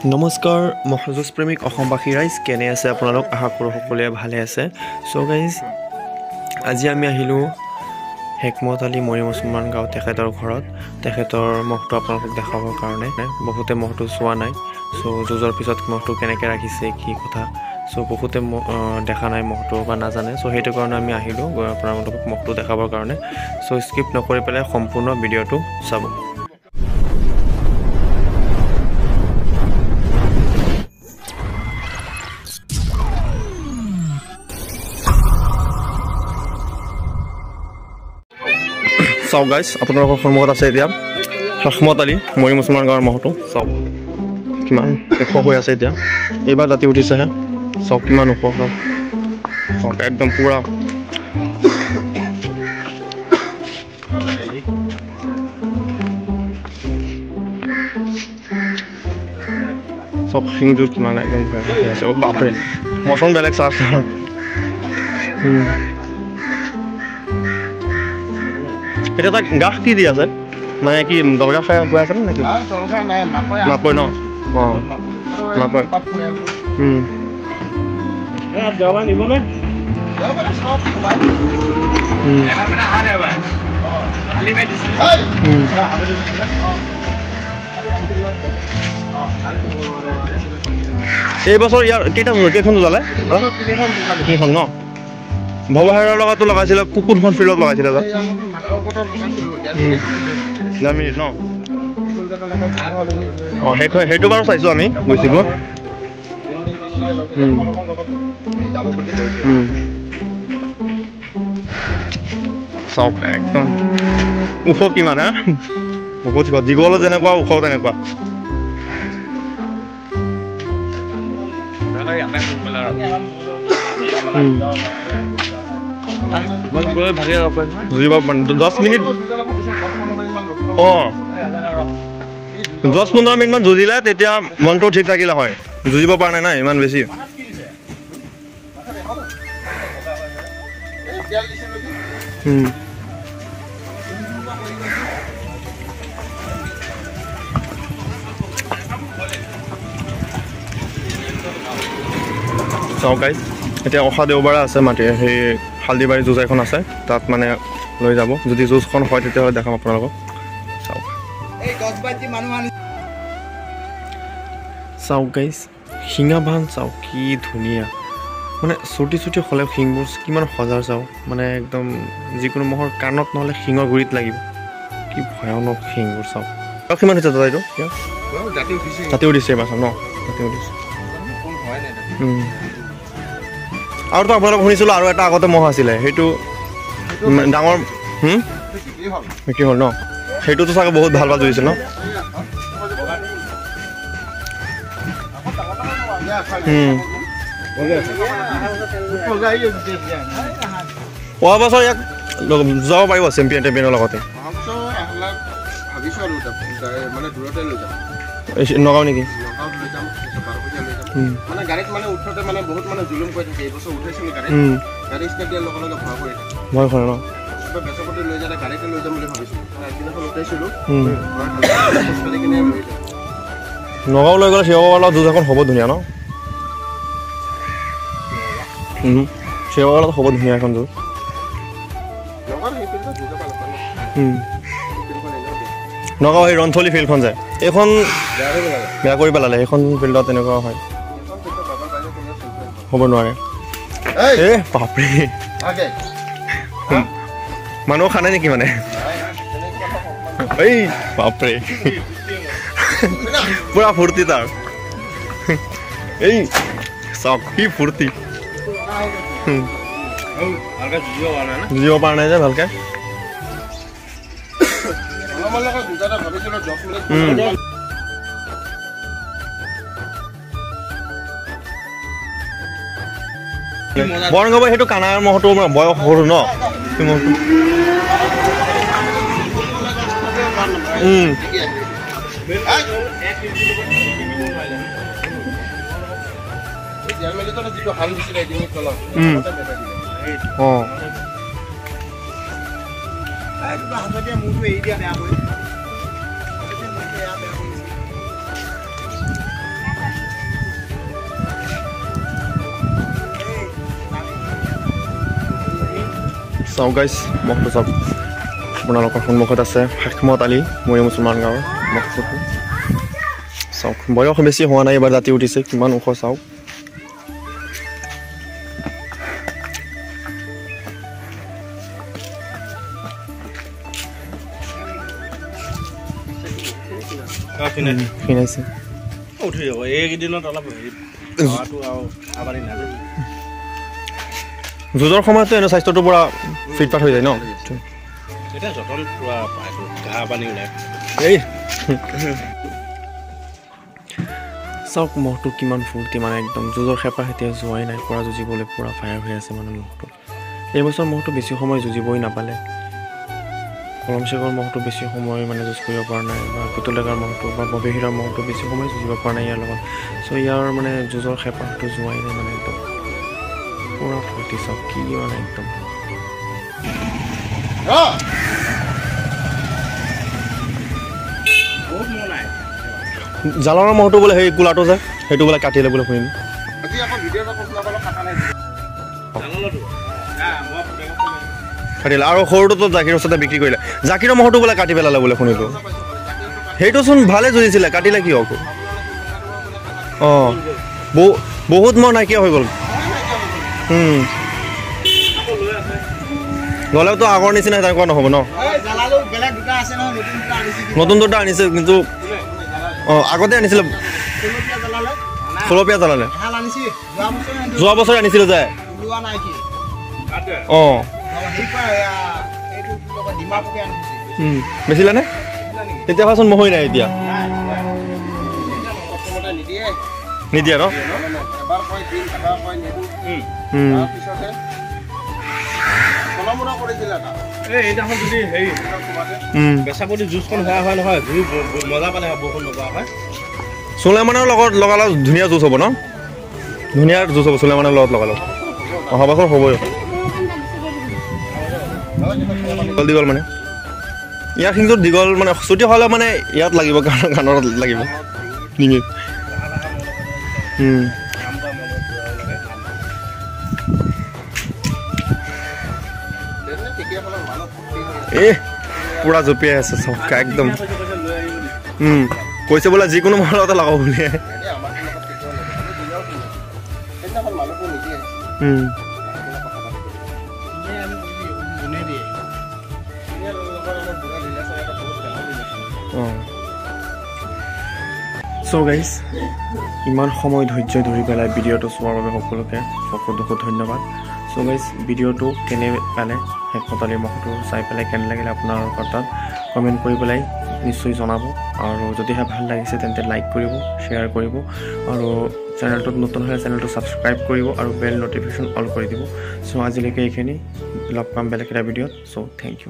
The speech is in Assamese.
নমস্কাৰ মহযুঁজ প্ৰেমিক অসমবাসী ৰাইজ কেনে আছে আপোনালোক আশা কৰোঁ সকলোৱে ভালে আছে সো গাইজ আজি আমি আহিলোঁ হেকমত আলী মৰি মুছলমান গাঁও তেখেতৰ ঘৰত তেখেতৰ মহটো আপোনালোকক দেখাবৰ কাৰণে বহুতে মহটো চোৱা নাই সো যুঁজৰ পিছত মহটো কেনেকৈ ৰাখিছে কি কথা সো বহুতে দেখা নাই মহটো বা নাজানে সো সেইটো কাৰণে আমি আহিলোঁ আপোনালোকক মহটো দেখাবৰ কাৰণে সো স্কিপ নকৰি পেলাই সম্পূৰ্ণ ভিডিঅ'টো চাব চাওক গাইজ আপোনালোকৰ সন্মুখত আছে এতিয়া হেকমত আলী মৰি মুছলমান গাঁৱৰ মহটো চাওক কিমান ওখ হৈ আছে এতিয়া এইবাৰ ৰাতি উঠিছেহে চাওক কিমান ওখ চাওক একদম পুৰা চব শিংযোৰ কিমান একদম আছে অ' বাপৰে মচন বেলেগ চাৰ্জ এতিয়া তাক গাছ কি দি আছে মানে কি দৰকাৰ খাই গৈ আছে নেকি নাপয় ন অঁ নাপয় এইবছৰ ইয়াৰ কেইখন ওলালে কেইখন ন ভৱহাৰৰ লগতো লগাইছিলে কোনখন ফিল্ডত লগাইছিলে তাত জামিনিত ন অঁ সেইটো বাৰু চাইছোঁ আমি গৈছিলোঁ চাওক একদম ওখ কিমান হা বহুত দীঘলো যেনেকুৱা ওখ তেনেকুৱা যুঁজিব 10 মিনিট অঁ 10-15 মিনিটমান যুঁজিলে তেতিয়া মনটো ঠিক থাকিলে হয় যুঁজিব পৰা নাই না ইমান বেছি চাওক গাইজ এতিয়া অহা দেওবাৰে আছে মাটি সেই হালদিবাৰী যুঁজ এখন আছে তাত মানে লৈ যাব যদি যুঁজখন হয় তেতিয়াহ'লে দেখাম আপোনালোকক চাওক চাওক গাইজ শিঙা বান্ধ চাওক কি ধুনীয়া মানে চুটি চুটি হ'লেও শিংবোৰ কিমান সজাৰ চাওক মানে একদম যিকোনো মহৰ কাণত নহ'লে শিঙৰ গুৰিত লাগিব কি ভয়ানক শিংবোৰ চাওক আৰু কিমান হৈছে দাদা এইটো ৰাতি উঠিছে এইবাৰ চাওক ন ৰাতি উঠিছে আৰুতো আপোনালোক শুনিছিলোঁ আৰু এটা আগতে মহ আছিলে সেইটো ডাঙৰ কি হ'ল ন সেইটোতো চাগে বহুত ভাল ভাল যুঁজিছিল ন অহা বছৰ ইয়াক যাব পাৰিব চেম্পিয়নৰ লগতে নগাঁও নেকি মানে গাড়ীত মানে উঠোতে মানে বহুত মানে জুলুম কৰি থাকে এইবছৰ উঠাইছিলোঁ গাড়ী ষ্টাৰ্ট দিয়াৰ লগে লগে ভয় কৰে ন বেচপতি লৈ যাতে গাড়ীতে লৈ যাম বুলি ভাবিছিলোঁ আগদিনাখন উঠাইছিলোঁ নগাঁও লৈ গ'লে শিৱসাগৰৰ যুঁজ এখন হ'ব ধুনীয়া ন শিৱসাগৰত হ'ব ধুনীয়া এখন যুঁজ নগাঁও সেই ৰন্থলী ফিল্ডখন যায় এইখন বেয়া কৰি পেলালে সেইখন ফিল্ডত তেনেকুৱা হয় হ'ব নোৱাৰে এই বাপৰে মানুহ খানে নেকি মানে এই বাপৰে পুৰা ফূৰ্তি তাৰ এই চাওক কি ফূৰ্তি যুঁজিব পৰা নাই যে ভালকে বৰংগব সেইটো কানাৰ মহটো বয়স সৰু ন অঁ চাওক গাইজ মহটো চাওক আপোনালোকৰ সন্মুখত আছে হেকমত আলী মৰি মুছলমান গাঁৱৰ মহটো চাওক বয়স বেছি হোৱা নাই এবাৰ ৰাতি উঠিছে কিমান ওখ চাওক খিনাইছে উঠি যাব এইকেইদিনত অলপ যুঁজৰ সময়তো এনে স্বাস্থ্যটো পুৰা ফিটফাট হৈ যায় ন এতিয়া যতন পুৰা পাইছোঁ ঘাঁহ পানী ওলাই এই চাওক মহটো কিমান ফূৰ্তি মানে একদম যুঁজৰ খেপা এতিয়া যোৱাই নাই পৰা যুঁজিবলৈ পূৰা ফায়াৰ হৈ আছে মানে মহটো এইবছৰ মহটো বেছি সময় যুঁজিবই নাপালে কলমচেকৰ মহটো বেছি সময় মানে যুঁজ কৰিব পৰা নাই বা পুতলেগাৰ মহটো বা ববেহীৰৰ মহটো বেছি সময় যুঁজিব পৰা নাই ইয়াৰ লগত চ' ইয়াৰ মানে যুঁজৰ খেপাটো যোৱাই নাই মানে একদম পূৰা ফূৰ্তি চাওক কি মানে একদম জালৰ মহটো বোলে সেই কোলাটো যে সেইটো বোলে কাটিলে বোলে শুনিম কাটিলে আৰু সৰুটোতো জাকিৰ ওচৰতে বিক্ৰী কৰিলে জাকিৰৰ মহটো বোলে কাটি পেলালে বোলে শুনিলোঁ সেইটোচোন ভালে যুঁজিছিলে কাটিলে কি হ'ব অঁ বহুত মহ নাইকিয়া হৈ গ'ল গ'লেওতো আগৰ নিচিনা তেনেকুৱা নহ'ব ন নতুন দুটা আনিছে কিন্তু অঁ আগতে আনিছিলে খোলপীয়া জ্বলালে যোৱা বছৰ আনিছিলোঁ যে অঁ বেছিলানে তেতিয়া ভাচোন মহই নাই এতিয়া নিদিয়ে ন চুলেমানৰ লগত লগালে ধুনীয়া যুঁজ হ'ব ন ধুনীয়া যুঁজ হ'ব চুলেমানৰ লগত লগালে অহা বছৰ হ'বই দীঘল মানে ইয়াৰ শিংটোত দীঘল মানে চুটি হ'লে মানে ইয়াত লাগিব কাণত লাগিব ডিঙিত এই পুৰা জঁপিয়াই আছে চকা একদম কৈছে বোলে যিকোনো মহলতে লগাব বুলি চ' গাইজ ইমান সময় ধৈৰ্য ধৰি পেলাই ভিডিঅ'টো চোৱাৰ বাবে সকলোকে বহুত ধন্যবাদ চ' গাইজ ভিডিঅ'টো কেনে পালে হেকমত আলীৰ মহটো চাই পেলাই কেনে লাগিলে আপোনালোকৰ তাত কমেণ্ট কৰি পেলাই নিশ্চয় জনাব আৰু যদিহে ভাল লাগিছে তেন্তে লাইক কৰিব শ্বেয়াৰ কৰিব আৰু চেনেলটোত নতুন হ'লে চেনেলটো ছাবস্ক্ৰাইব কৰিব আৰু বেল ন'টিফিকেশ্যন অল কৰি দিব চ' আজিলৈকে এইখিনি লগ পাম বেলেগ এটা ভিডিঅ'ত চ' থেংক ইউ